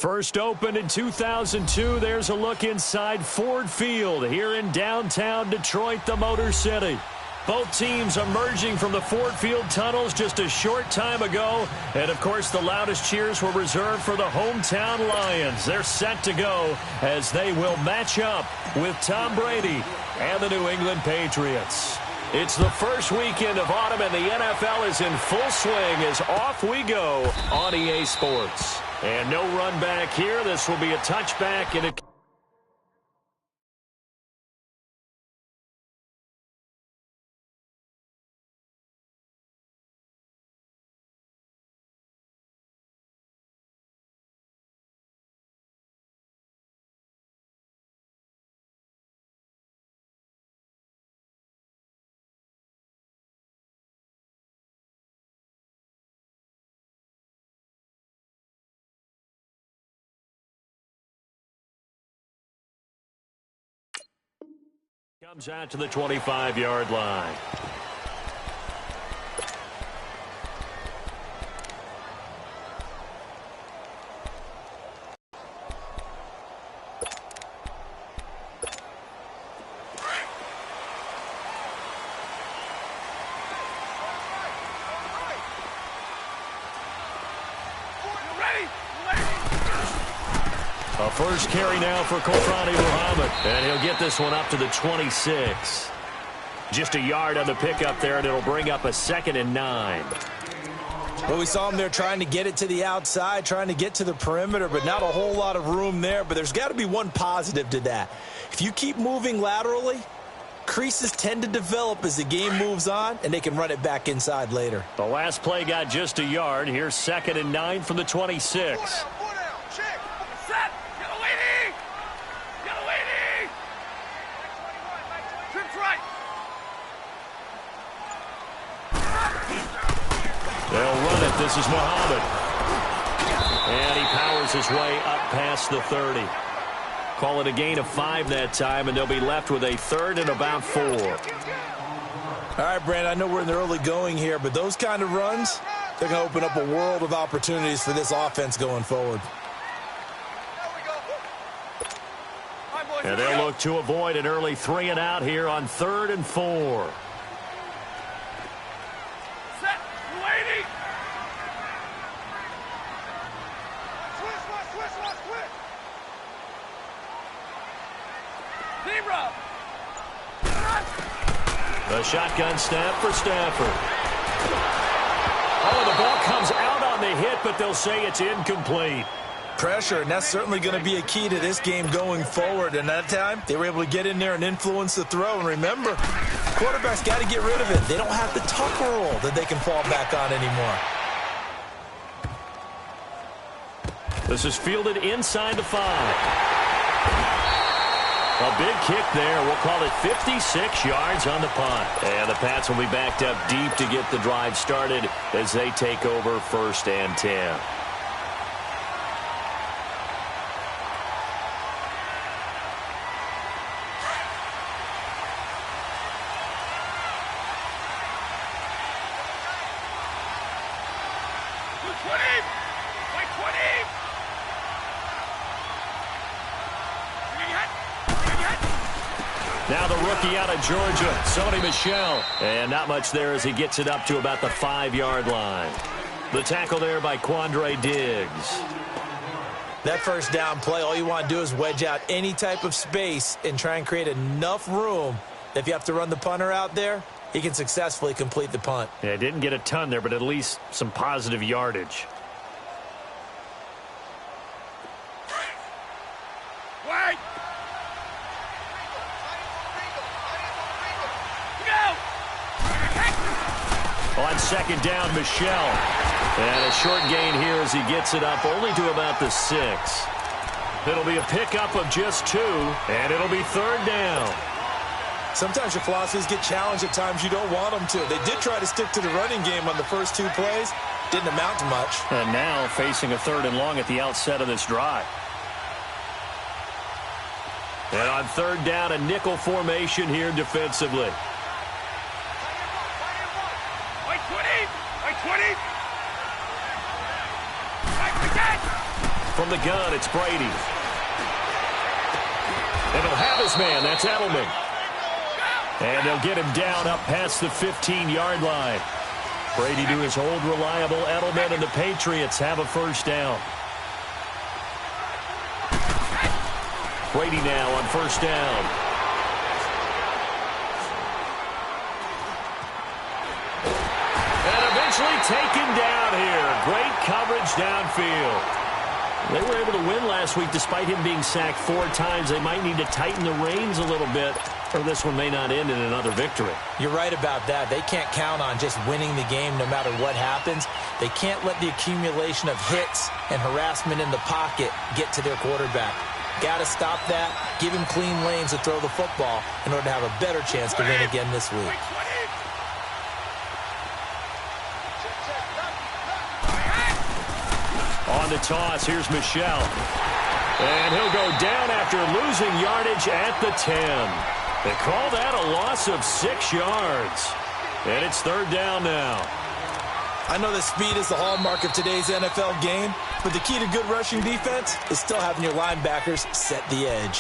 First opened in 2002, there's a look inside Ford Field here in downtown Detroit, the Motor City. Both teams emerging from the Ford Field tunnels just a short time ago. And, of course, the loudest cheers were reserved for the hometown Lions. They're set to go as they will match up with Tom Brady and the New England Patriots. It's the first weekend of autumn, and the NFL is in full swing as off we go on EA Sports. And no run back here. This will be a touchback, and it comes out to the 25-yard line. A first carry now for Kofrani Muhammad, and he'll get this one up to the 26. Just a yard on the pickup there, and it'll bring up a 2nd and 9. Well, we saw him there trying to get it to the outside, trying to get to the perimeter, but not a whole lot of room there. But there's got to be one positive to that. If you keep moving laterally, creases tend to develop as the game moves on, and they can run it back inside later. The last play got just a yard. Here's 2nd and 9 from the 26. They'll run it. This is Muhammad. And he powers his way up past the 30. Call it a gain of 5 that time, and they'll be left with a 3rd and about 4. All right, Brandon, I know we're in the early going here, but those kind of runs, they're going to open up a world of opportunities for this offense going forward. And they'll look to avoid an early 3 and out here on 3rd and 4. The shotgun snap for Stafford. Oh, the ball comes out on the hit, but they'll say it's incomplete. Pressure, and that's certainly going to be a key to this game going forward. And that time, they were able to get in there and influence the throw. And remember, quarterbacks got to get rid of it. They don't have the tucker roll that they can fall back on anymore. This is fielded inside the 5. A big kick there. We'll call it 56 yards on the punt. And the Pats will be backed up deep to get the drive started as they take over 1st and 10. Now the rookie out of Georgia, Sony Michel. And not much there as he gets it up to about the 5-yard line. The tackle there by Quandre Diggs. That first down play, all you want to do is wedge out any type of space and try and create enough room. If you have to run the punter out there, he can successfully complete the punt. Yeah, didn't get a ton there, but at least some positive yardage. On 2nd down, Michel. And a short gain here as he gets it up only to about the 6. It'll be a pickup of just 2, and it'll be 3rd down. Sometimes your philosophies get challenged at times you don't want them to. They did try to stick to the running game on the first 2 plays. Didn't amount to much. And now facing a 3rd and long at the outset of this drive. And on 3rd down, a nickel formation here defensively. From the gun, it's Brady. And he'll have his man. That's Edelman. And they'll get him down up past the 15-yard line. Brady to his old reliable Edelman, and the Patriots have a first down. Brady now on first down. And eventually taken down here. Great coverage downfield. They were able to win last week despite him being sacked 4 times. They might need to tighten the reins a little bit, or this one may not end in another victory. You're right about that. They can't count on just winning the game no matter what happens. They can't let the accumulation of hits and harassment in the pocket get to their quarterback. Got to stop that, give him clean lanes to throw the football in order to have a better chance to win again this week. On the toss, here's Michel. And he'll go down after losing yardage at the 10. They call that a loss of 6 yards. And it's third down now. I know that speed is the hallmark of today's NFL game, but the key to good rushing defense is still having your linebackers set the edge.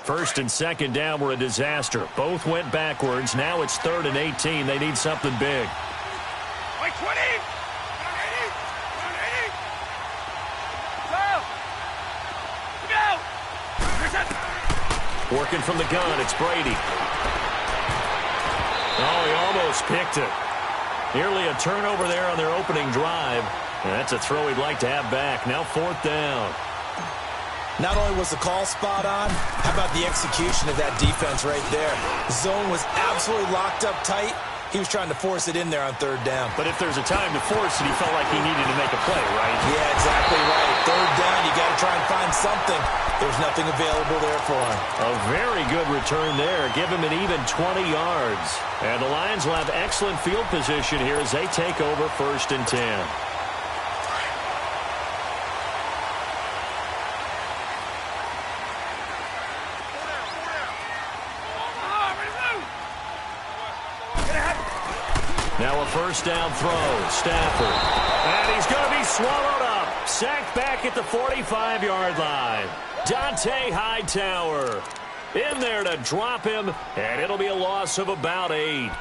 First and second down were a disaster. Both went backwards. Now it's 3rd and 18. They need something big. Working from the gun, it's Brady. Oh, he almost picked it. Nearly a turnover there on their opening drive. And that's a throw he'd like to have back. Now 4th down. Not only was the call spot on, how about the execution of that defense right there? The zone was absolutely locked up tight. He was trying to force it in there on 3rd down. But if there's a time to force it, he felt like he needed to make a play, right? Yeah, exactly right. 3rd down, you got to try and find something. There's nothing available there for him. A very good return there. Give him an even 20 yards. And the Lions will have excellent field position here as they take over 1st and 10. Now a first down throw. Stafford. And he's going to be swallowed up. Sacked back at the 45-yard line. Dante Hightower in there to drop him, and it'll be a loss of about 8.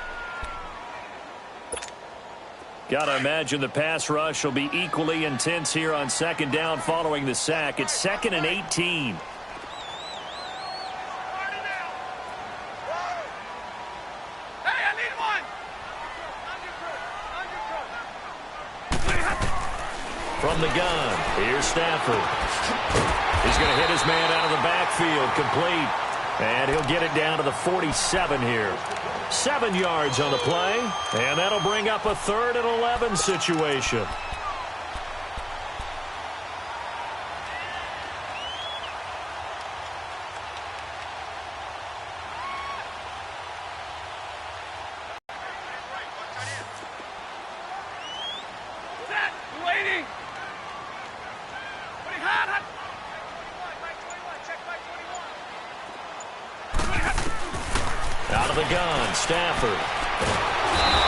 Got to imagine the pass rush will be equally intense here on 2nd down following the sack. It's 2nd and 18. From the gun, here's Stafford. He's going to hit his man out of the backfield, complete. And he'll get it down to the 47 here. 7 yards on the play, and that'll bring up a 3rd and 11 situation. Out of the gun, Stafford.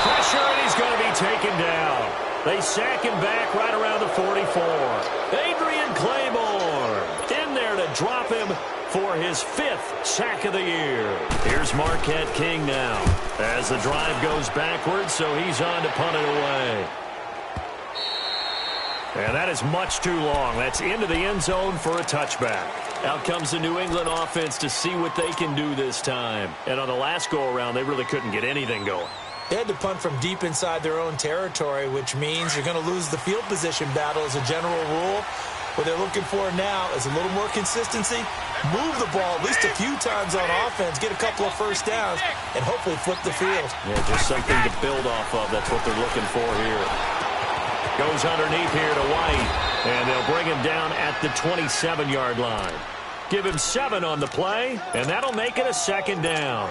Pressure, and he's going to be taken down. They sack him back right around the 44. Adrian Claymore in there to drop him for his 5th sack of the year. Here's Marquette King now as the drive goes backwards, so he's on to punt it away. And that is much too long. That's into the end zone for a touchback. Out comes the New England offense to see what they can do this time. And on the last go-around, they really couldn't get anything going. They had to punt from deep inside their own territory, which means you're going to lose the field position battle as a general rule. What they're looking for now is a little more consistency, move the ball at least a few times on offense, get a couple of first downs, and hopefully flip the field. Yeah, just something to build off of. That's what they're looking for here. Goes underneath here to White, and they'll bring him down at the 27-yard line. Give him 7 on the play, and that'll make it a 2nd down.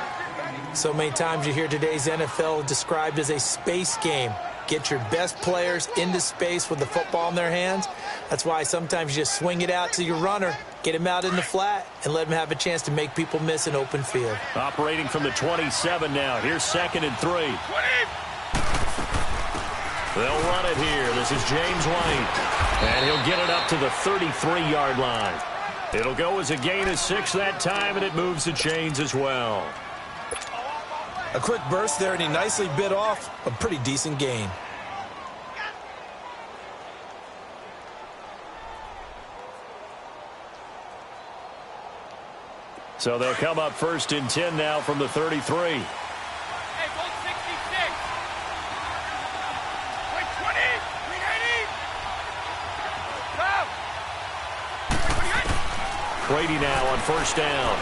So many times you hear today's NFL described as a space game. Get your best players into space with the football in their hands. That's why sometimes you just swing it out to your runner, get him out in the flat, and let him have a chance to make people miss an open field. Operating from the 27 now. Here's 2nd and 3. They'll run it here. This is James White. And he'll get it up to the 33-yard line. It'll go as a gain of 6 that time, and it moves the chains as well. A quick burst there, and he nicely bit off a pretty decent gain. So they'll come up 1st and 10 now from the 33. Brady now on 1st down.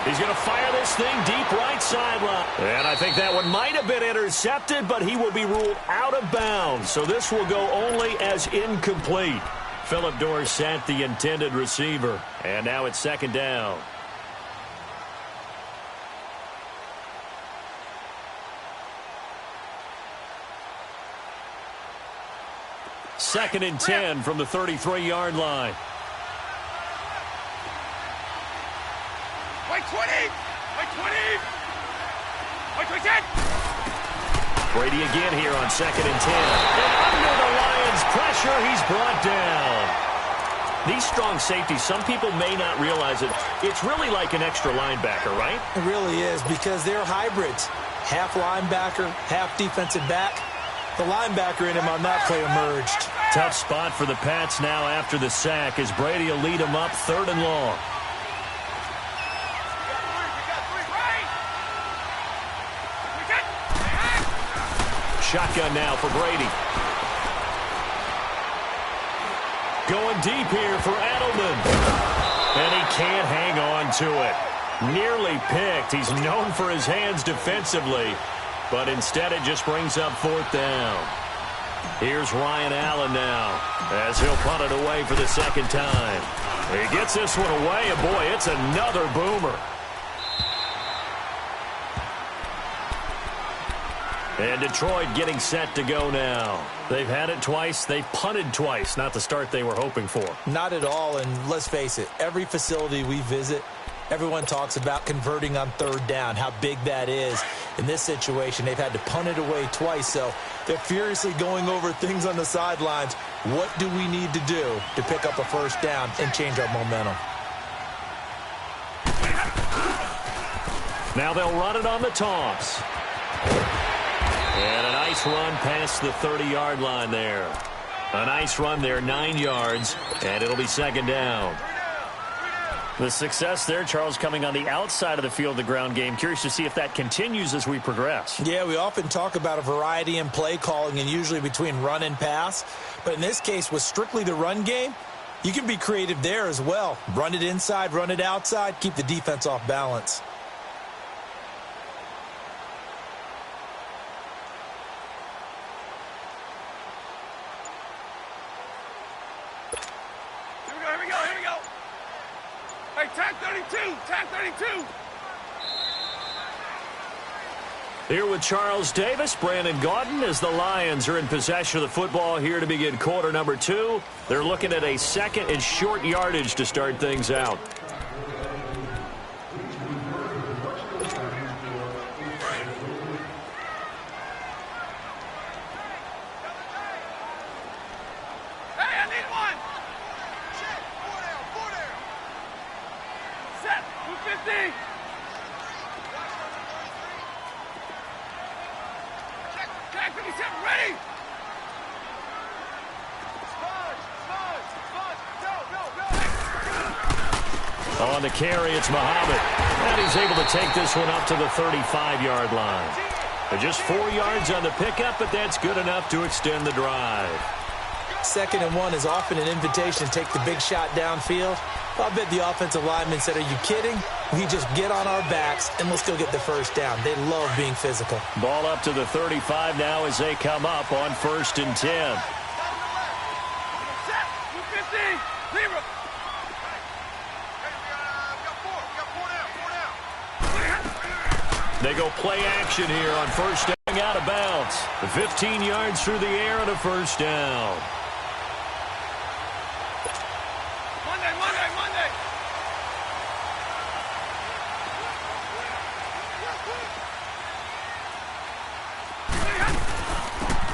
He's going to fire this thing deep right sideline. And I think that one might have been intercepted, but he will be ruled out of bounds. So this will go only as incomplete. Phillip Dorsett, the intended receiver. And now it's 2nd down. Second and 10 from the 33-yard line. Brady again here on 2nd and 10. And under the Lions' pressure, he's brought down. These strong safeties, some people may not realize it. It's really like an extra linebacker, right? It really is, because they're hybrids. Half linebacker, half defensive back. The linebacker in him on that play emerged. Tough spot for the Pats now after the sack as Brady will lead them up 3rd and long. Shotgun now for Brady. Going deep here for Edelman. And he can't hang on to it. Nearly picked. He's known for his hands defensively. But instead it just brings up 4th down. Here's Ryan Allen now as he'll punt it away for the 2nd time. He gets this one away, and boy, it's another boomer. And Detroit getting set to go now. They've had it twice. They've punted twice. Not the start they were hoping for. Not at all, and let's face it, every facility we visit, everyone talks about converting on 3rd down, how big that is. In this situation, they've had to punt it away twice, so they're furiously going over things on the sidelines. What do we need to do to pick up a 1st down and change our momentum? Now they'll run it on the toss. And a nice run past the 30-yard line there. A nice run there, 9 yards, and it'll be 2nd down. The success there, Charles, coming on the outside of the field, the ground game. Curious to see if that continues as we progress. Yeah, we often talk about a variety in play calling and usually between run and pass. But in this case, with strictly the run game, you can be creative there as well. Run it inside, run it outside, keep the defense off balance. Here with Charles Davis, Brandon Gaudin, as the Lions are in possession of the football here to begin quarter number 2. They're looking at a 2nd and short yardage to start things out. Hey, I need one! Check, 4 down. Set, 250. Check, 57, ready! On the carry, it's Muhammad. And he's able to take this one up to the 35-yard line. Just 4 yards on the pickup, but that's good enough to extend the drive. 2nd and 1 is often an invitation to take the big shot downfield. I bet the offensive lineman said, are you kidding? We just get on our backs and let's go get the 1st down. They love being physical. Ball up to the 35 now as they come up on 1st and 10. They go play action here on 1st down, out of bounds. 15 yards through the air and a 1st down. Monday.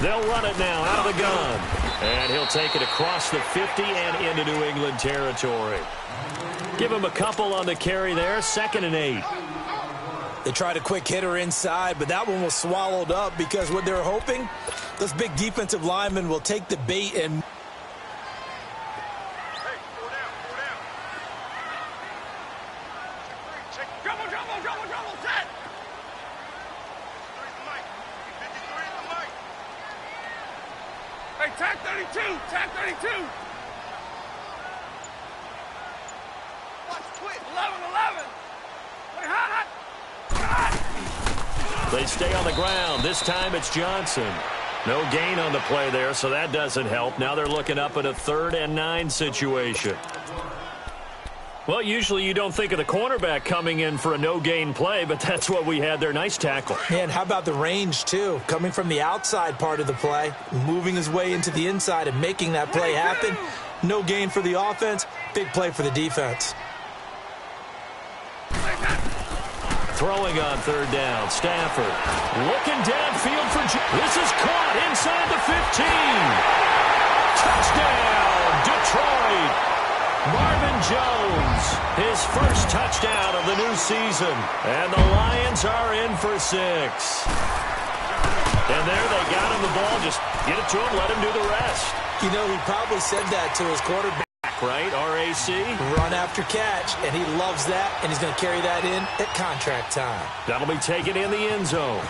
They'll run it now out of the gun. And he'll take it across the 50 and into New England territory. Give him a couple on the carry there, 2nd and 8. They tried a quick hitter inside, but that one was swallowed up because what they're hoping, those big defensive linemen will take the bait and... Double, set! Hey, tag 32! Tag 32! Watch, quit! 11! Wait, hot! They stay on the ground. This time it's Johnson. No gain on the play there, so that doesn't help. Now they're looking up at a 3rd and 9 situation. Well, usually you don't think of the cornerback coming in for a no-gain play, but that's what we had there. Nice tackle. Man, how about the range, too? Coming from the outside part of the play, moving his way into the inside and making that play happen. No gain for the offense, big play for the defense. Throwing on 3rd down, Stafford. Looking downfield for... This is caught inside the 15. Touchdown, Detroit. Marvin Jones, his first touchdown of the new season. And the Lions are in for 6. And there they got him the ball. Just get it to him, let him do the rest. You know, he probably said that to his quarterback. Right, RAC. Run after catch, and he loves that, and he's going to carry that in at contract time. That'll be taken in the end zone.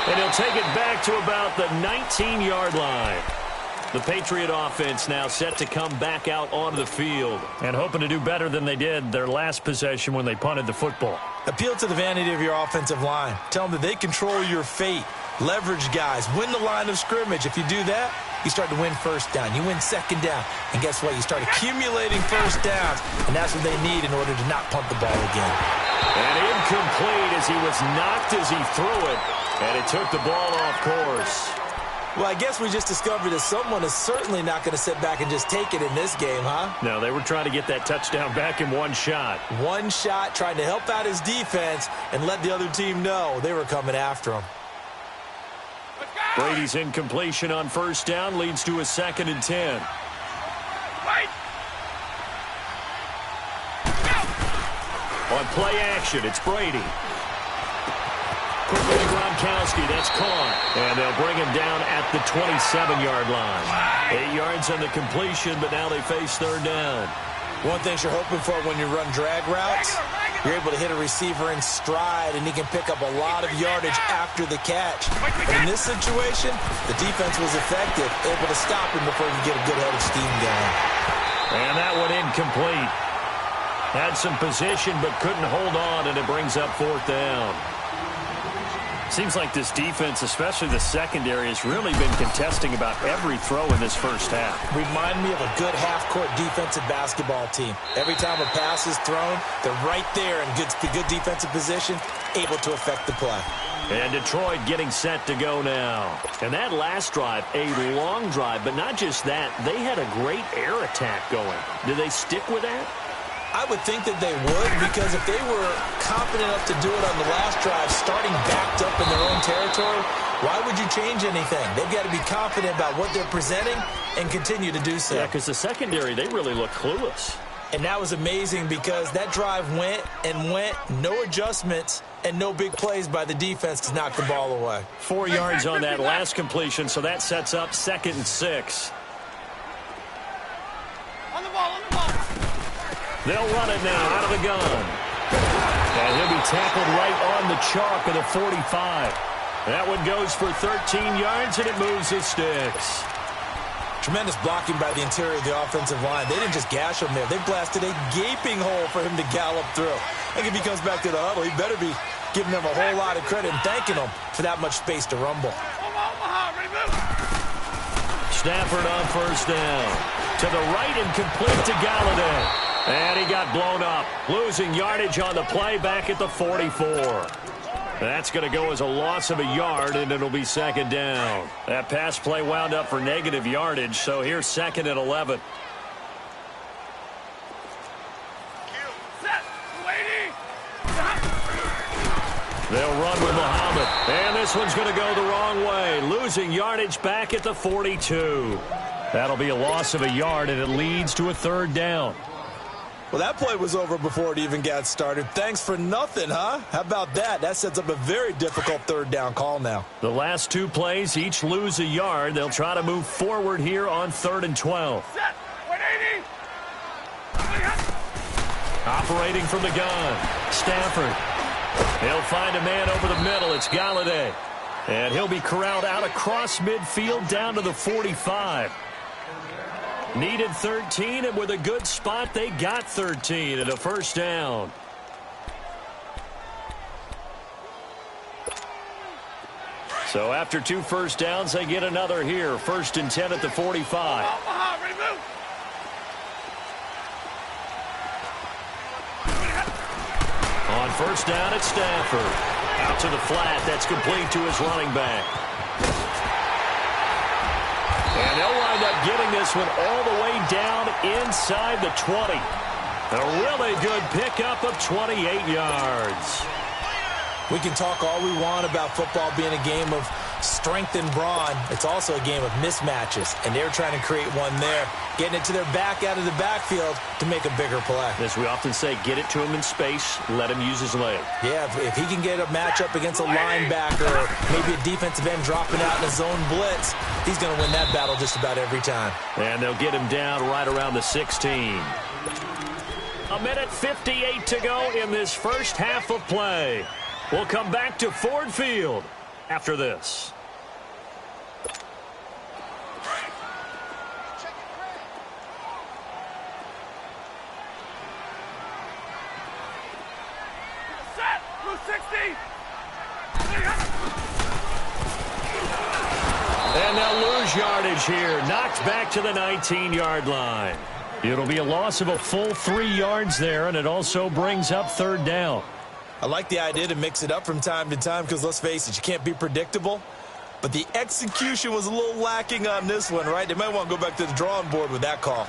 And he'll take it back to about the 19-yard line. The Patriot offense now set to come back out onto the field and hoping to do better than they did their last possession when they punted the football. Appeal to the vanity of your offensive line. Tell them that they control your fate. Leverage guys. Win the line of scrimmage. If you do that, you start to win 1st down. You win 2nd down. And guess what? You start accumulating 1st downs. And that's what they need in order to not punt the ball again. And incomplete as he was knocked as he threw it. And it took the ball off course. Well, I guess we just discovered that someone is certainly not going to sit back and just take it in this game, huh? No, they were trying to get that touchdown back in one shot. One shot, trying to help out his defense and let the other team know they were coming after him. Brady's incompletion on 1st down leads to a 2nd and 10. Right. On play action, it's Brady. Quickly to Gronkowski, that's caught. And they'll bring him down at the 27-yard line. 8 yards on the completion, but now they face 3rd down. One thing you're hoping for when you run drag routes, you're able to hit a receiver in stride, and he can pick up a lot of yardage after the catch. In this situation, the defense was effective, able to stop him before he could get a good head of steam going. And that one incomplete. Had some position, but couldn't hold on, and it brings up 4th down. Seems like this defense, especially the secondary, has really been contesting about every throw in this first half. Remind me of a good half-court defensive basketball team. Every time a pass is thrown, they're right there in good defensive position, able to affect the play. And Detroit getting set to go now. And that last drive, a long drive, but not just that. They had a great air attack going. Do they stick with that? I would think that they would, because if they were confident enough to do it on the last drive, starting backed up in their own territory, why would you change anything? They've got to be confident about what they're presenting and continue to do so. Yeah, because the secondary, they really look clueless. And that was amazing because that drive went and went, no adjustments, and no big plays by the defense to knock the ball away. 4 yards on that last completion, so that sets up 2nd and 6. On the ball. They'll run it now out of the gun. And he'll be tackled right on the chalk of the 45. That one goes for 13 yards, and it moves the sticks. Tremendous blocking by the interior of the offensive line. They didn't just gash him there. They blasted a gaping hole for him to gallop through. I think if he comes back to the huddle, he better be giving them a whole lot of credit and thanking them for that much space to rumble. Stafford on 1st down. To the right and complete to Galladay. And he got blown up, losing yardage on the play back at the 44. That's going to go as a loss of a yard, and it'll be 2nd down. That pass play wound up for negative yardage, so here's 2nd and 11. They'll run with Muhammad. And this this one's going to go the wrong way. Losing yardage back at the 42. That'll be a loss of a yard, and it leads to a third down. Well, that play was over before it even got started. Thanks for nothing, huh? How about that? That sets up a very difficult third down call now. The last two plays each lose a yard. They'll try to move forward here on 3rd and 12. Set. 180. Operating from the gun, Stafford. He'll find a man over the middle. It's Galladay. And he'll be corralled out across midfield down to the 45. Needed 13, and with a good spot, they got 13 and a first down. So after 2 first downs, they get another here. 1st and 10 at the 45. Ready, move. On 1st down, it's Stafford. Out to the flat. That's complete to his running back. And they'll wind up getting this one all the way down inside the 20. A really good pickup of 28 yards. We can talk all we want about football being a game of strength and brawn. It's also a game of mismatches, and they're trying to create one there, getting it to their back out of the backfield to make a bigger play. As we often say, get it to him in space, let him use his leg. Yeah, if he can get a matchup against a linebacker or maybe a defensive end dropping out in a zone blitz, he's going to win that battle just about every time. And they'll get him down right around the 16. A minute 58 to go in this first half of play. We'll come back to Ford Field after this. Set. 260. And they'll lose yardage here. Knocked back to the 19-yard line. It'll be a loss of a full 3 yards there, and it also brings up 3rd down. I like the idea to mix it up from time to time because, let's face it, you can't be predictable. But the execution was a little lacking on this one, right? They might want to go back to the drawing board with that call.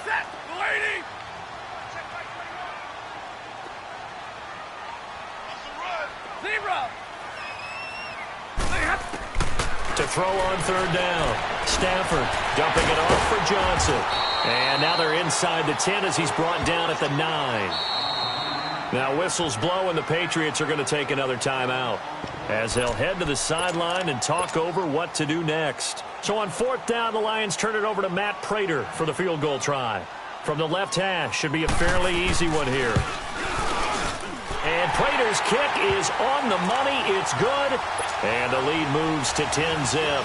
Set. 180. Zero. To throw on 3rd down. Stafford dumping it off for Johnson. And now they're inside the 10 as he's brought down at the 9. Now whistles blow and the Patriots are going to take another timeout as they'll head to the sideline and talk over what to do next. So on 4th down, the Lions turn it over to Matt Prater for the field goal try. From the left hash, should be a fairly easy one here. And Prater's kick is on the money. It's good. And the lead moves to 10-zip.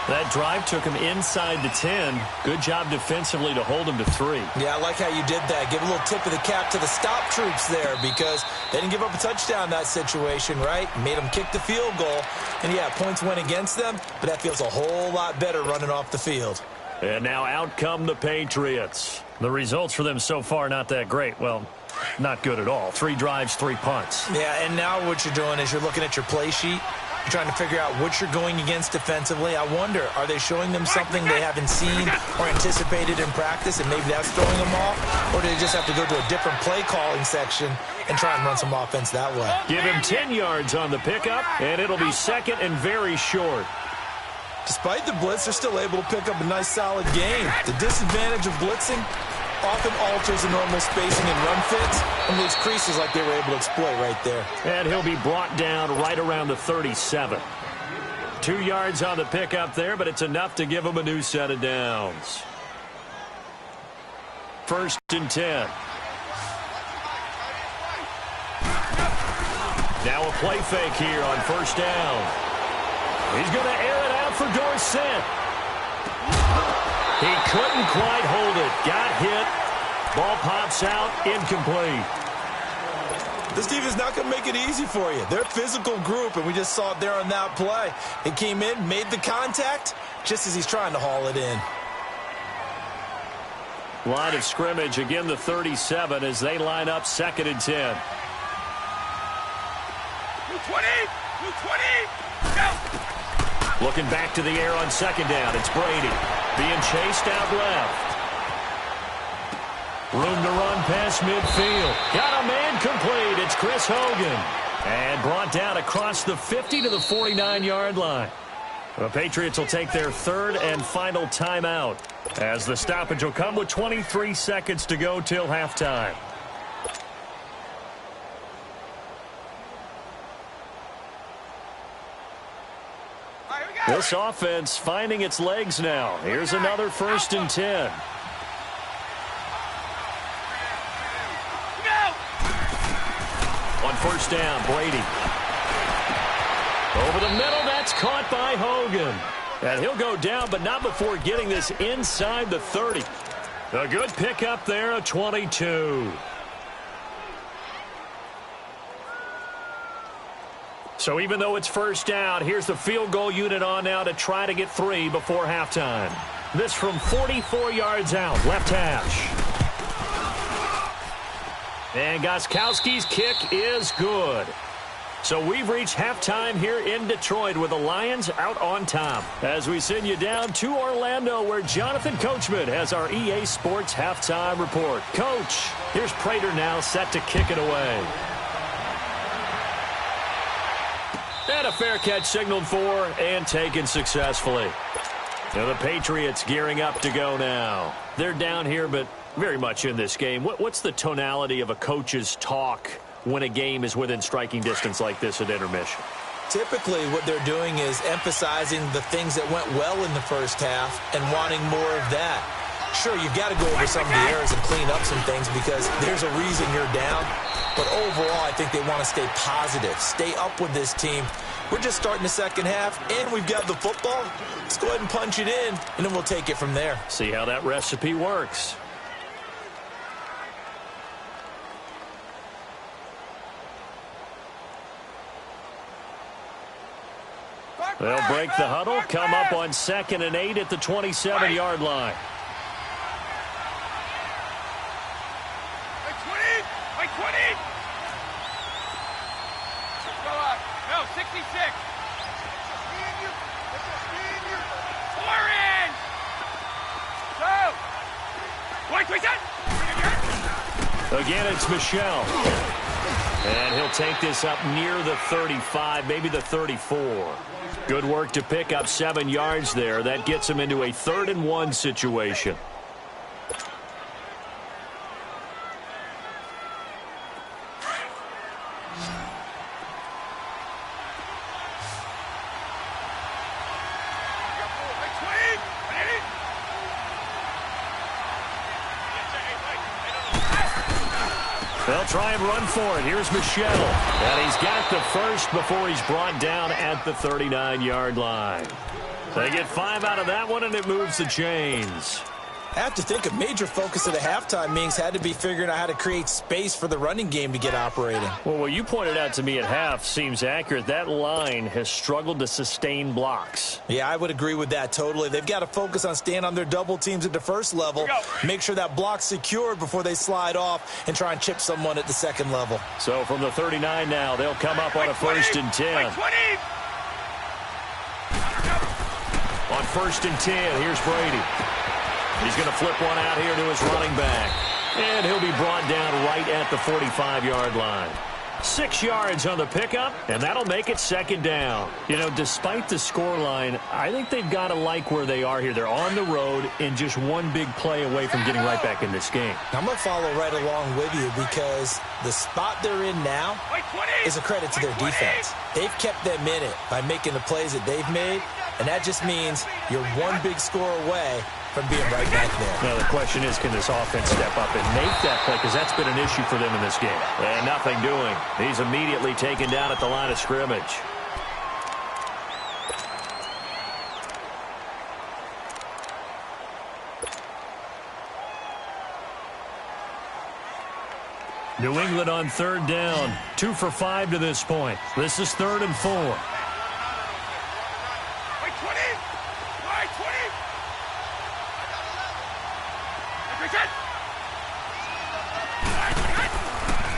That drive took him inside the 10. Good job defensively to hold him to 3. Yeah, I like how you did that. Give a little tip of the cap to the stop troops there because they didn't give up a touchdown in that situation, right? Made them kick the field goal. And, yeah, points went against them, but that feels a whole lot better running off the field. And now out come the Patriots. The results for them so far not that great. Well, not good at all. 3 drives, 3 punts. Yeah, and now what you're doing is you're looking at your play sheet. You're trying to figure out what you're going against defensively. I wonder, are they showing them something they haven't seen or anticipated in practice, and maybe that's throwing them off? Or do they just have to go to a different play calling section and try and run some offense that way? Give him 10 yards on the pickup, and it'll be 2nd and very short. Despite the blitz, they're still able to pick up a nice, solid game. The disadvantage of blitzing often alters the normal spacing and run fits and leaves creases like they were able to exploit right there. And he'll be brought down right around the 37. 2 yards on the pickup there, but it's enough to give him a new set of downs. 1st and 10. Now a play fake here on 1st down. He's going to air it out for Dorsett. He couldn't quite hold it. Got hit. Ball pops out. Incomplete. This defense not going to make it easy for you. They're a physical group, and we just saw it there on that play. It came in, made the contact, just as he's trying to haul it in. Line of scrimmage, again the 37 as they line up 2nd and 10. 220. 220. Go. Looking back to the air on 2nd down. It's Brady being chased out left. Room to run past midfield. Got a man complete. It's Chris Hogan. And brought down across the 50 to the 49-yard line. The Patriots will take their third and final timeout, as the stoppage will come with 23 seconds to go till halftime. This offense finding its legs now. Here's another 1st and 10. On 1st down, Brady. Over the middle, that's caught by Hogan. And he'll go down, but not before getting this inside the 30. A good pickup there, a 22. So even though it's 1st down, here's the field goal unit on now to try to get 3 before halftime. This from 44 yards out, left hash. And Gostkowski's kick is good. So we've reached halftime here in Detroit with the Lions out on top. As we send you down to Orlando, where Jonathan Coachman has our EA Sports halftime report. Coach, here's Prater now set to kick it away. And a fair catch signaled for and taken successfully. Now the Patriots gearing up to go now. They're down here, but very much in this game. What's the tonality of a coach's talk when a game is within striking distance like this at intermission? Typically, what they're doing is emphasizing the things that went well in the first half and wanting more of that. Sure, you've got to go over some of the errors and clean up some things because there's a reason you're down. But overall, I think they want to stay positive, stay up with this team. We're just starting the second half, and we've got the football. Let's go ahead and punch it in, and then we'll take it from there. See how that recipe works. They'll break the huddle, come up on 2nd and 8 at the 27-yard line. By 20! Go up. No, 66. Four in! Go! White, Again, it's Michelle. And he'll take this up near the 35, maybe the 34. Good work to pick up 7 yards there. That gets him into a 3rd and 1 situation. They'll try and run for it. Here's Michelle. And he's got the first before he's brought down at the 39-yard line. They get 5 out of that one, and it moves the chains. I have to think a major focus of the halftime meetings had to be figuring out how to create space for the running game to get operating. Well, what you pointed out to me at half seems accurate. That line has struggled to sustain blocks. Yeah, I would agree with that totally. They've got to focus on staying on their double teams at the first level, make sure that block's secured before they slide off and try and chip someone at the second level. So from the 39 now, they'll come up on a 1st and 10. On 1st and 10, here's Brady. He's going to flip one out here to his running back. And he'll be brought down right at the 45-yard line. 6 yards on the pickup, and that'll make it 2nd down. You know, despite the scoreline, I think they've got to like where they are here. They're on the road and just one big play away from getting right back in this game. I'm going to follow right along with you because the spot they're in now is a credit to their defense. They've kept them in it by making the plays that they've made, and that just means you're one big score away from being right back there. Now, the question is, can this offense step up and make that play? Because that's been an issue for them in this game. And nothing doing. He's immediately taken down at the line of scrimmage. New England on 3rd down. 2 for 5 to this point. This is 3rd and 4.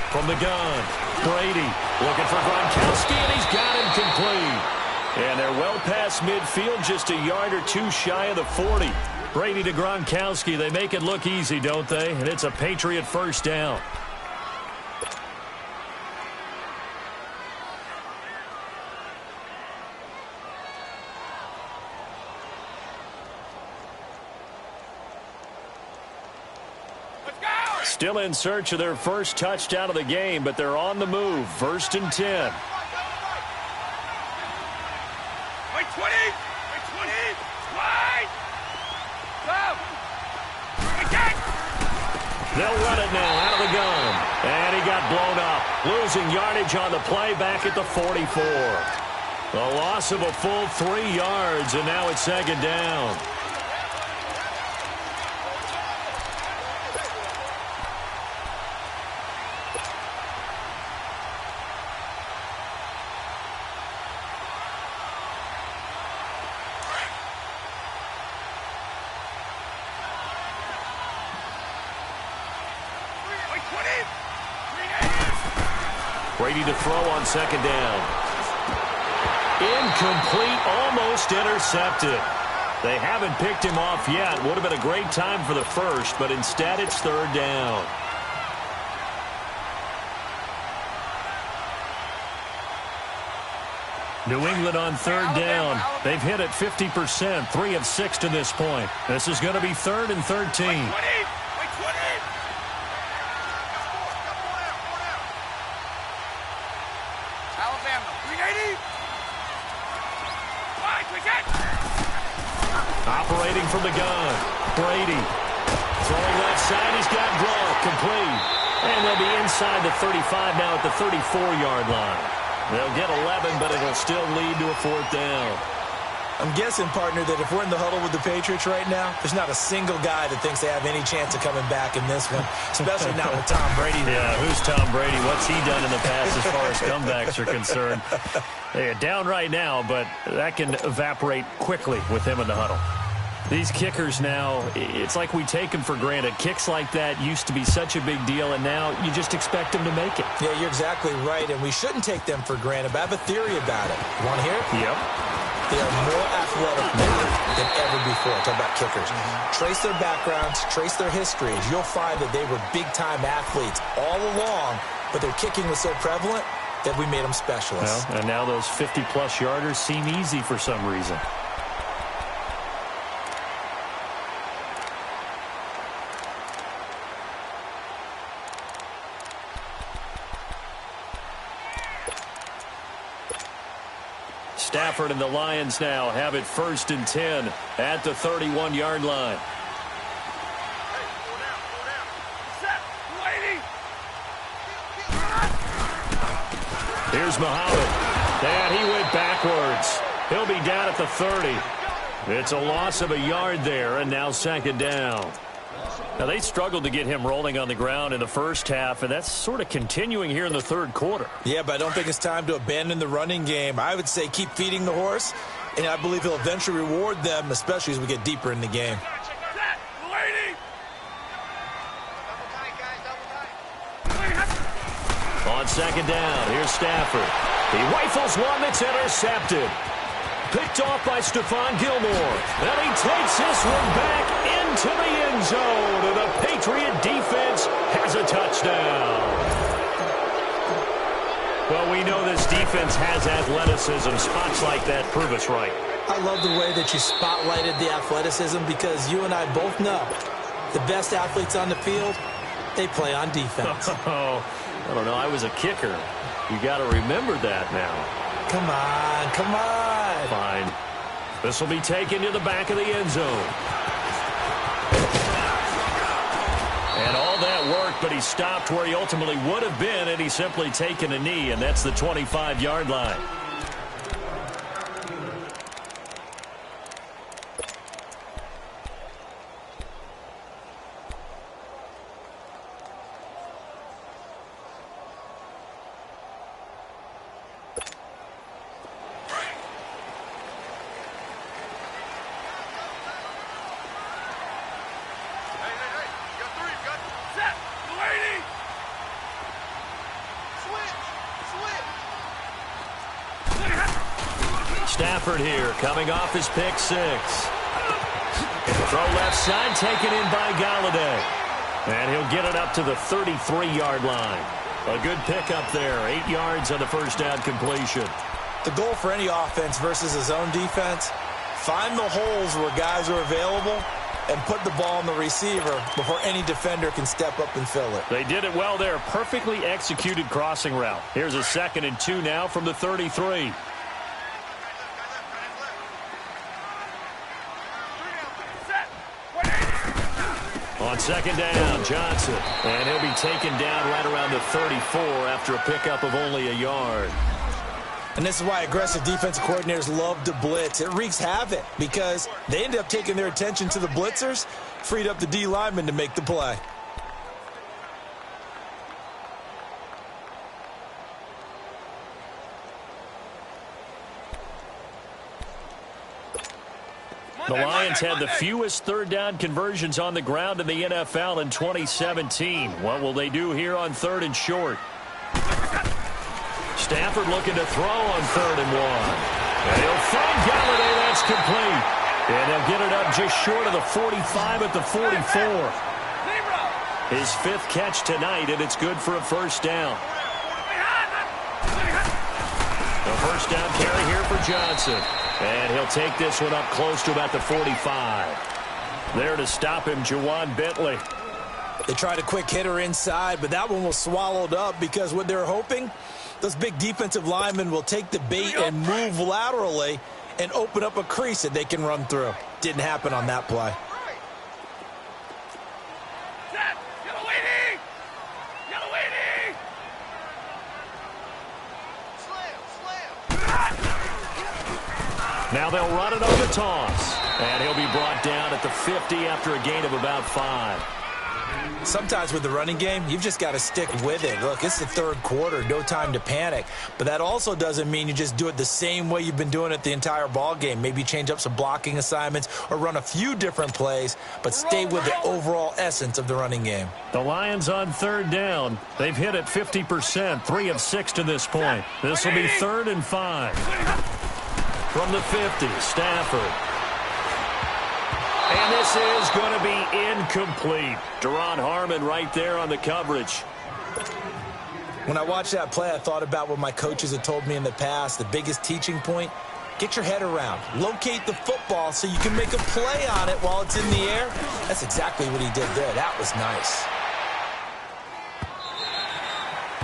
From the gun, Brady looking for Gronkowski, and he's got him complete. And they're well past midfield, just a yard or two shy of the 40. Brady to Gronkowski. They make it look easy, don't they? And it's a Patriot first down. Still in search of their first touchdown of the game, but they're on the move. 1st and 10. Wait, 20! Wait, 20! Wide! Go! Again! They'll run it now out of the gun. And he got blown up. Losing yardage on the play back at the 44. A loss of a full 3 yards, and now it's 2nd down. Brady to throw on 2nd down. Incomplete, almost intercepted. They haven't picked him off yet. Would have been a great time for the first, but instead it's 3rd down. New England on 3rd down. They've hit it 50%, 3 of 6 to this point. This is going to be 3rd and 13. Operating from the gun. Brady. Throwing left side. He's got Gronk. Complete. And they'll be inside the 35 now at the 34-yard line. They'll get 11, but it'll still lead to a 4th down. I'm guessing, partner, that if we're in the huddle with the Patriots right now, there's not a single guy that thinks they have any chance of coming back in this one, especially not with Tom Brady. Yeah, who's Tom Brady? What's he done in the past as far as comebacks are concerned? They're down right now, but that can evaporate quickly with him in the huddle. These kickers now, it's like we take them for granted. Kicks like that used to be such a big deal, and now you just expect them to make it. Yeah, you're exactly right, and we shouldn't take them for granted, but I have a theory about it. You want to hear it? Yep. They are more athletic now than ever before. Talk about kickers. Trace their backgrounds, trace their histories. You'll find that they were big-time athletes all along, but their kicking was so prevalent that we made them specialists. Well, and now those 50-plus yarders seem easy for some reason. Stafford and the Lions now have it 1st and 10 at the 31-yard line. Here's Muhammad. And he went backwards. He'll be down at the 30. It's a loss of a yard there, and now 2nd down. Now, they struggled to get him rolling on the ground in the first half, and that's sort of continuing here in the 3rd quarter. Yeah, but I don't think it's time to abandon the running game. I would say keep feeding the horse, and I believe he'll eventually reward them, especially as we get deeper in the game. On 2nd down, here's Stafford. He rifles one that's intercepted. Picked off by Stephon Gilmore. And he takes this one back into the end zone. And the Patriot defense has a touchdown. Well, we know this defense has athleticism. Spots like that prove us right. I love the way that you spotlighted the athleticism because you and I both know the best athletes on the field, they play on defense. Oh, I don't know. I was a kicker. You got to remember that now. Come on, come on. Fine. This will be taken to the back of the end zone. And all that worked, but he stopped where he ultimately would have been, and he's simply taken a knee, and that's the 25-yard line. Stafford here, coming off his pick 6. Throw left side, taken in by Galladay. And he'll get it up to the 33-yard line. A good pickup there, 8 yards on the first down completion. The goal for any offense versus a zone defense, find the holes where guys are available and put the ball on the receiver before any defender can step up and fill it. They did it well there. Perfectly executed crossing route. Here's a 2nd and 2 now from the 33. On 2nd down, Johnson. And he'll be taken down right around the 34 after a pickup of only a yard. And this is why aggressive defensive coordinators love to blitz. It wreaks havoc because they end up taking their attention to the blitzers, freed up the D lineman to make the play. The Lions had the fewest third down conversions on the ground in the NFL in 2017. What will they do here on 3rd and short? Stafford looking to throw on 3rd and 1. And he'll find Galladay. That's complete. And they'll get it up just short of the 45 at the 44. His 5th catch tonight, and it's good for a first down. The first down carry here for Johnson. And he'll take this one up close to about the 45. There to stop him, Juwan Bentley. They tried a quick hitter inside, but that one was swallowed up because what they're hoping, those big defensive linemen will take the bait and move laterally and open up a crease that they can run through. Didn't happen on that play. Now they'll run it on the toss. And he'll be brought down at the 50 after a gain of about 5. Sometimes with the running game, you've just got to stick with it. Look, it's the 3rd quarter, no time to panic. But that also doesn't mean you just do it the same way you've been doing it the entire ball game. Maybe change up some blocking assignments or run a few different plays, but stay with the overall essence of the running game. The Lions on 3rd down. They've hit it 50%, 3 of 6 to this point. This will be 3rd and 5. From the 50, Stafford. And this is going to be incomplete. Deron Harmon right there on the coverage. When I watched that play, I thought about what my coaches had told me in the past. The biggest teaching point, get your head around. Locate the football so you can make a play on it while it's in the air. That's exactly what he did there. That was nice.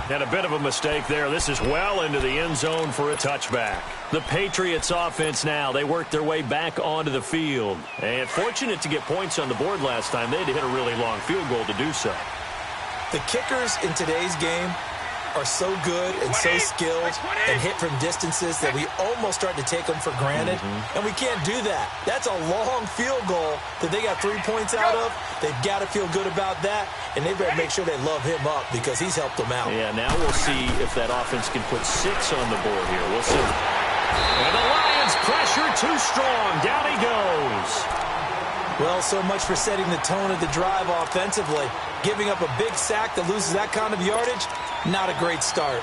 And a bit of a mistake there. This is well into the end zone for a touchback. The Patriots offense now, they worked their way back onto the field. And fortunate to get points on the board last time. They had to hit a really long field goal to do so. The kickers in today's game are so good and so skilled and hit from distances that we almost start to take them for granted. And we can't do that. That's a long field goal that they got 3 points out of. They've got to feel good about that, and they better make sure they love him up because he's helped them out. Yeah, now we'll see if that offense can put 6 on the board here. We'll see. And the Lions pressure too strong. Down he goes. Well, so much for setting the tone of the drive offensively. Giving up a big sack that loses that kind of yardage, not a great start.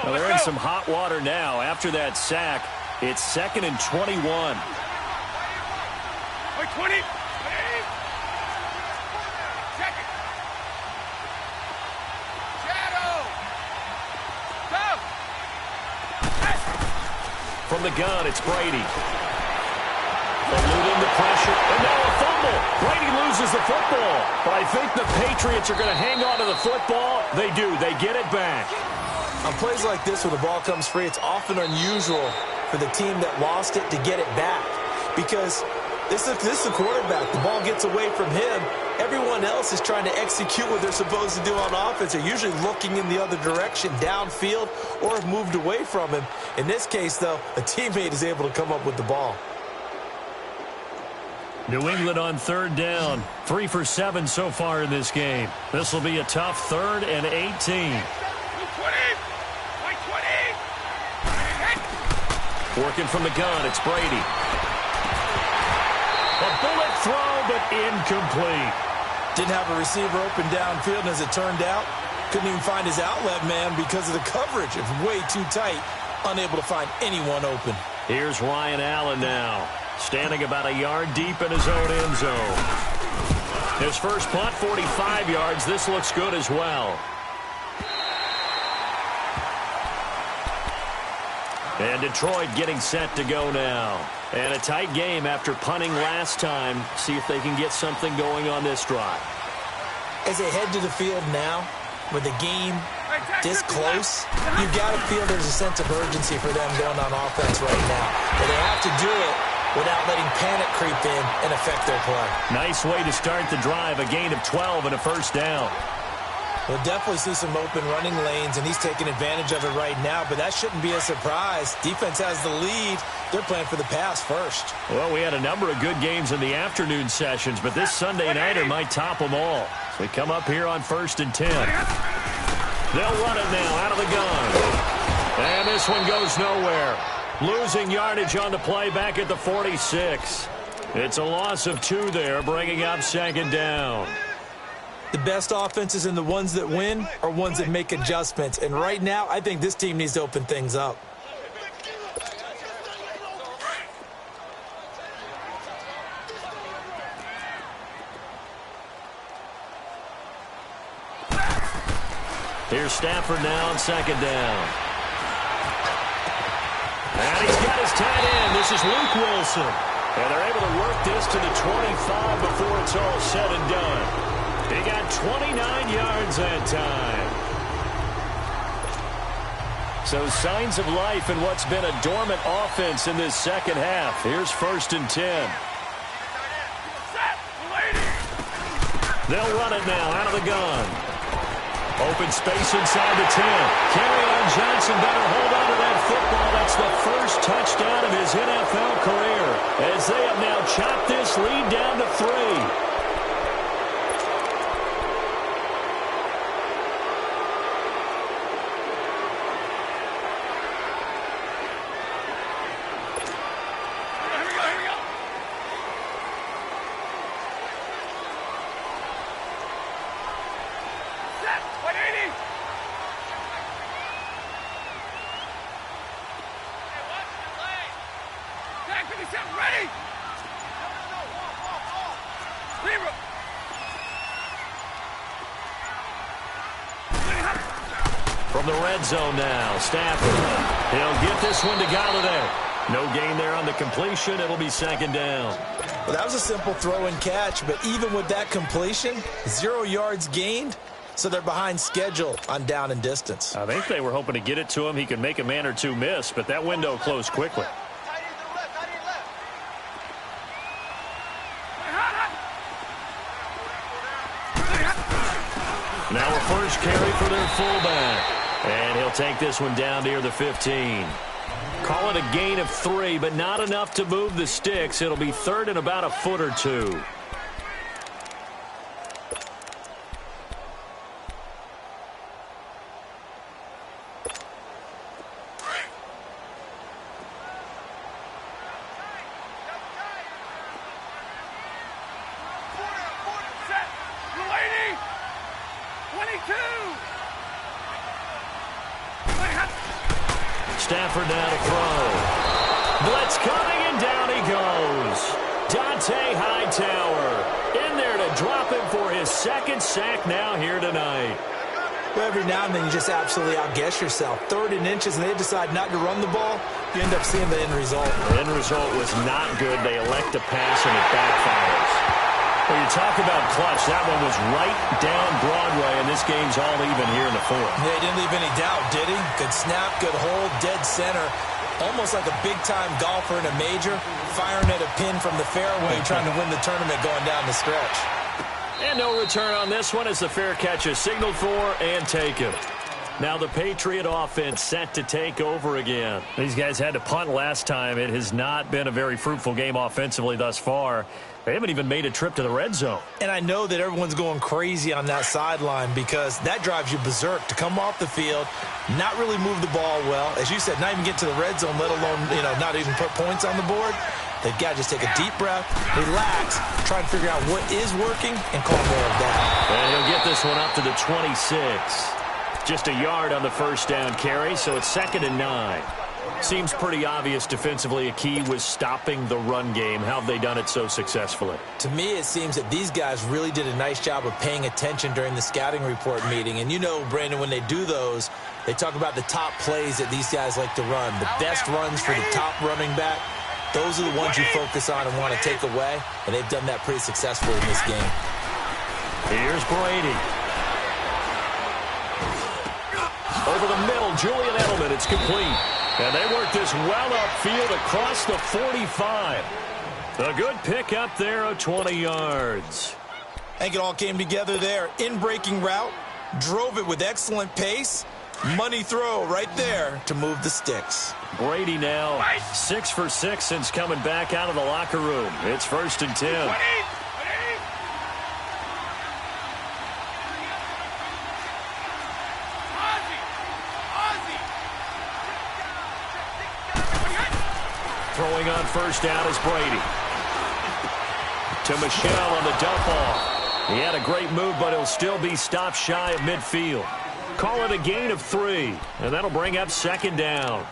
Well, they're in some hot water now. After that sack, it's 2nd and 21. 20. From the gun, it's Brady. Eluding the pressure, and now a fumble. Brady loses the football, but I think the Patriots are going to hang on to the football. They do. They get it back. On plays like this where the ball comes free, it's often unusual for the team that lost it to get it back because this is the quarterback. The ball gets away from him. Everyone else is trying to execute what they're supposed to do on offense. They're usually looking in the other direction, downfield, or have moved away from him. In this case, though, a teammate is able to come up with the ball. New England on 3rd down. 3 for 7 so far in this game. This will be a tough 3rd and 18. Working from the gun, it's Brady. A bullet throw, but incomplete. Didn't have a receiver open downfield, and as it turned out, couldn't even find his outlet man because of the coverage. It was way too tight, unable to find anyone open. Here's Ryan Allen now, standing about a yard deep in his own end zone. His first punt, 45 yards. This looks good as well. And Detroit getting set to go now. And a tight game after punting last time. See if they can get something going on this drive. As they head to the field now, with the game this close, you've got to feel there's a sense of urgency for them going on offense right now. But they have to do it without letting panic creep in and affect their play. Nice way to start the drive. A gain of 12 and a first down. We'll definitely see some open running lanes, and he's taking advantage of it right now, but that shouldn't be a surprise. Defense has the lead. They're playing for the pass first. Well, we had a number of good games in the afternoon sessions, but this Sunday nighter might top them all. So we come up here on 1st and 10. They'll run it now out of the gun. And this one goes nowhere. Losing yardage on the play back at the 46. It's a loss of 2 there, bringing up 2nd down. The best offenses and the ones that win are ones that make adjustments. And right now, I think this team needs to open things up. Here's Stafford now on 2nd down. And he's got his tight end. This is Luke Wilson. And they're able to work this to the 25 before it's all said and done. He got 29 yards that time. So signs of life in what's been a dormant offense in this second half. Here's 1st and 10. They'll run it now out of the gun. Open space inside the 10. Kerryon Johnson better hold on to that football. That's the first touchdown of his NFL career, as they have now chopped this lead down to 3. From the red zone now, Stafford. He'll get this one to Galladay. No gain there on the completion. It'll be 2nd down. Well, that was a simple throw and catch, but even with that completion, 0 yards gained, so they're behind schedule on down and distance. I think they were hoping to get it to him. He could make a man or two miss, but that window closed quickly. Now a first carry for their fullback. And he'll take this one down near the 15. Call it a gain of 3, but not enough to move the sticks. It'll be 3rd and about a foot or 2. Stafford now to throw. Blitz coming, and down he goes. Dante Hightower in there to drop him for his 2nd sack now here tonight. Well, every now and then you just absolutely outguess yourself. 3rd and inches, and they decide not to run the ball. You end up seeing the end result. The end result was not good. They elect to pass, and it backfires. Well, you talk about clutch. That one was right down Broadway, and this game's all even here in the 4th. Yeah, he didn't leave any doubt, did he? Good snap, good hold, dead center. Almost like a big-time golfer in a major, firing at a pin from the fairway, trying to win the tournament going down the stretch. And no return on this one as the fair catch is signaled for and taken. Now the Patriot offense set to take over again. These guys had to punt last time. It has not been a very fruitful game offensively thus far. They haven't even made a trip to the red zone. And I know that everyone's going crazy on that sideline because that drives you berserk to come off the field, not really move the ball well. As you said, not even get to the red zone, let alone, not even put points on the board. They've got to just take a deep breath, relax, try and figure out what is working, and call more of that. And he'll get this one up to the 26. Just a yard on the first down carry, so it's 2nd and 9. Seems pretty obvious defensively a key was stopping the run game. How have they done it so successfully? To me, it seems that these guys really did a nice job of paying attention during the scouting report meeting. And you know, Brandon, when they do those, they talk about the top plays that these guys like to run. The best runs for the top running back, those are the ones you focus on and want to take away. And they've done that pretty successfully in this game. Here's Brady. Over the middle, Julian Edelman, it's complete. And they work this well upfield across the 45. A good pick up there of 20 yards. I think it all came together there. In-breaking route, drove it with excellent pace. Money throw right there to move the sticks. Brady now 6 for 6 since coming back out of the locker room. It's 1st and 10. Throwing on first down is Brady. To Michel on the dump off. He had a great move, but he'll still be stopped shy of midfield. Call it a gain of 3, and that'll bring up 2nd down.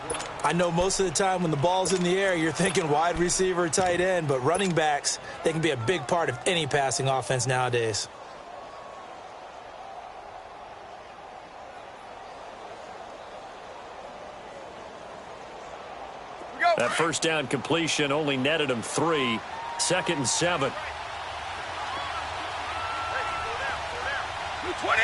I know most of the time when the ball's in the air, you're thinking wide receiver, tight end, but running backs, they can be a big part of any passing offense nowadays. That first down completion only netted him 3. 2nd and 7. 220.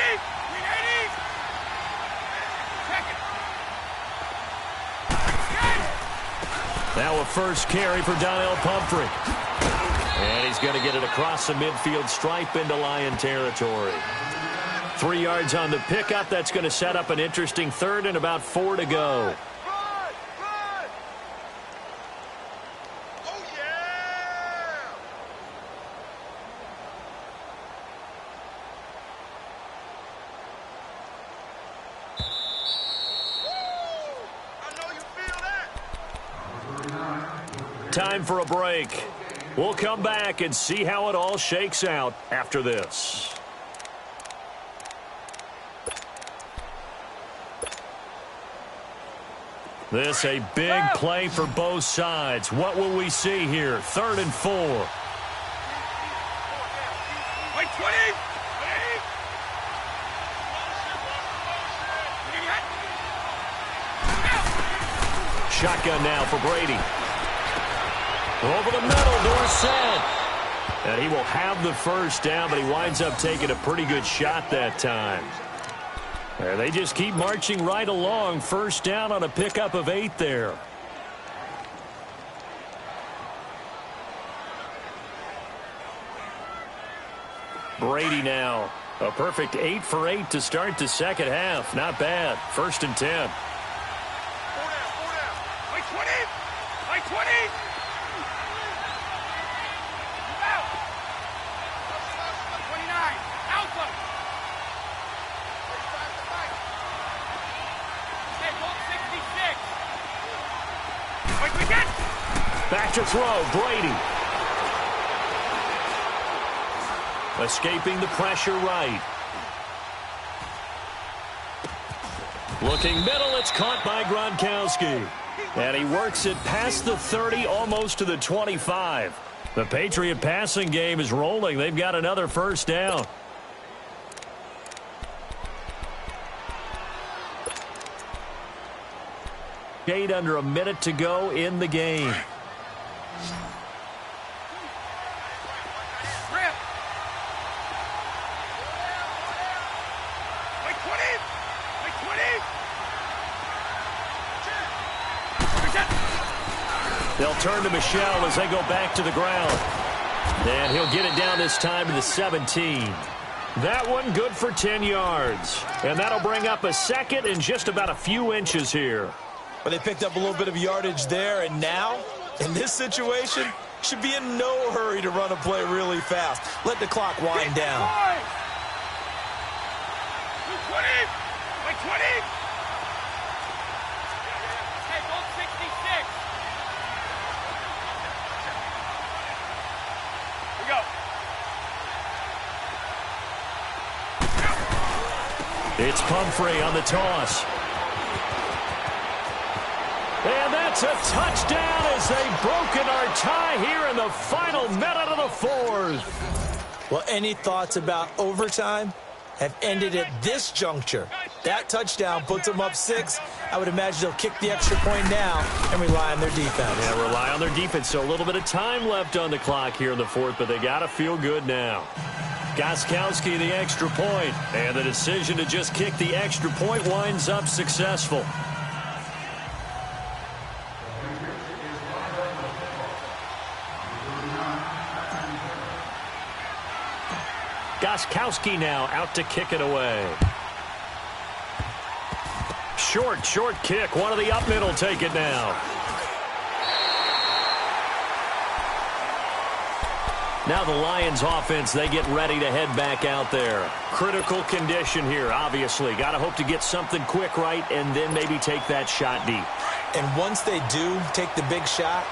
Now a first carry for Donnell Pumphrey. And he's going to get it across the midfield stripe into Lion territory. 3 yards on the pickup. That's going to set up an interesting 3rd and about 4 to go. Time for a break. We'll come back and see how it all shakes out after this. This a big play for both sides. What will we see here? 3rd and 4. Wait, 20. Shotgun now for Brady. Over the middle, Dorsett. And he will have the first down, but he winds up taking a pretty good shot that time. And they just keep marching right along. First down on a pickup of 8 there. Brady now. A perfect 8 for 8 to start the second half. Not bad. 1st and 10. Wait, 20. Wait, 20. Back to throw, Brady. Escaping the pressure right. Looking middle, it's caught by Gronkowski. And he works it past the 30, almost to the 25. The Patriot passing game is rolling. They've got another first down. Shade under a minute to go in the game. They'll turn to Michel as they go back to the ground. And he'll get it down this time to the 17. That one good for 10 yards. And that'll bring up a 2nd and just about a few inches here. But they picked up a little bit of yardage there, and now, in this situation, should be in no hurry to run a play really fast. Let the clock wind down. 20. Like 20. Hey, goal 66. It's Pumphrey on the toss. And that's a touchdown as they've broken our tie here in the final minute of the fourth. Well, any thoughts about overtime have ended at this juncture. That touchdown puts them up 6. I would imagine they'll kick the extra point now and rely on their defense. Yeah, rely on their defense. So a little bit of time left on the clock here in the fourth, but they got to feel good now. Gostkowski, the extra point, and the decision to just kick the extra point winds up successful. Gostkowski now out to kick it away. Short kick. One of the up middle take it now. Now the Lions offense, they get ready to head back out there. Critical condition here, obviously. Got to hope to get something quick right and then maybe take that shot deep. And once they do take the big shot,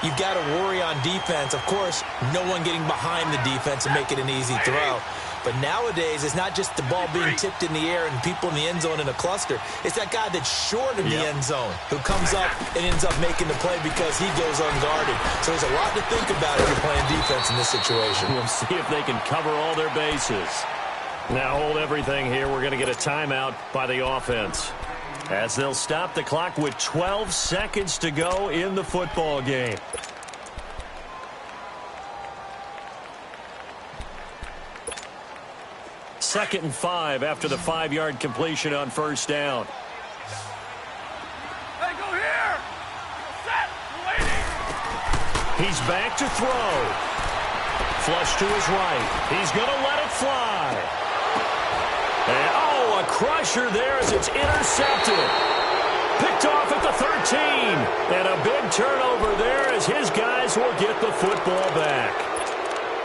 you've got to worry on defense. Of course, no one getting behind the defense and make it an easy throw. But nowadays, it's not just the ball being tipped in the air and people in the end zone in a cluster. It's that guy that's short of the end zone who comes up and ends up making the play because he goes unguarded. So there's a lot to think about if you're playing defense in this situation. We'll see if they can cover all their bases. Now hold everything here. We're going to get a timeout by the offense, as they'll stop the clock with 12 seconds to go in the football game. Second and 5 after the 5-yard completion on first down. Hey, go here! Set! Waiting! He's back to throw. Flush to his right. He's going to let it fly. And, a crusher there as it's intercepted. Picked off at the 13. And a big turnover there as his guys will get the football back.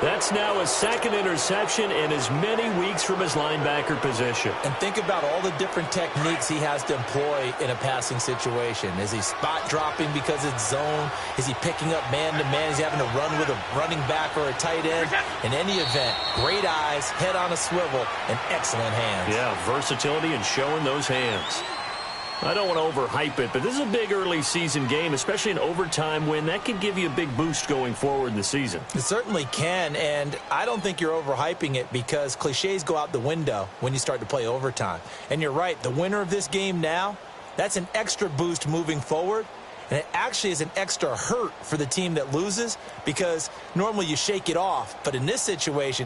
That's now his second interception in as many weeks from his linebacker position. And think about all the different techniques he has to employ in a passing situation. Is he spot dropping because it's zone? Is he picking up man-to-man? Is he having to run with a running back or a tight end? In any event, great eyes, head on a swivel, and excellent hands. Yeah, versatility and showing those hands. I don't want to overhype it, but this is a big early season game, especially an overtime win. That can give you a big boost going forward in the season. It certainly can, and I don't think you're overhyping it because cliches go out the window when you start to play overtime. And you're right, the winner of this game now, that's an extra boost moving forward. And it actually is an extra hurt for the team that loses because normally you shake it off. But in this situation,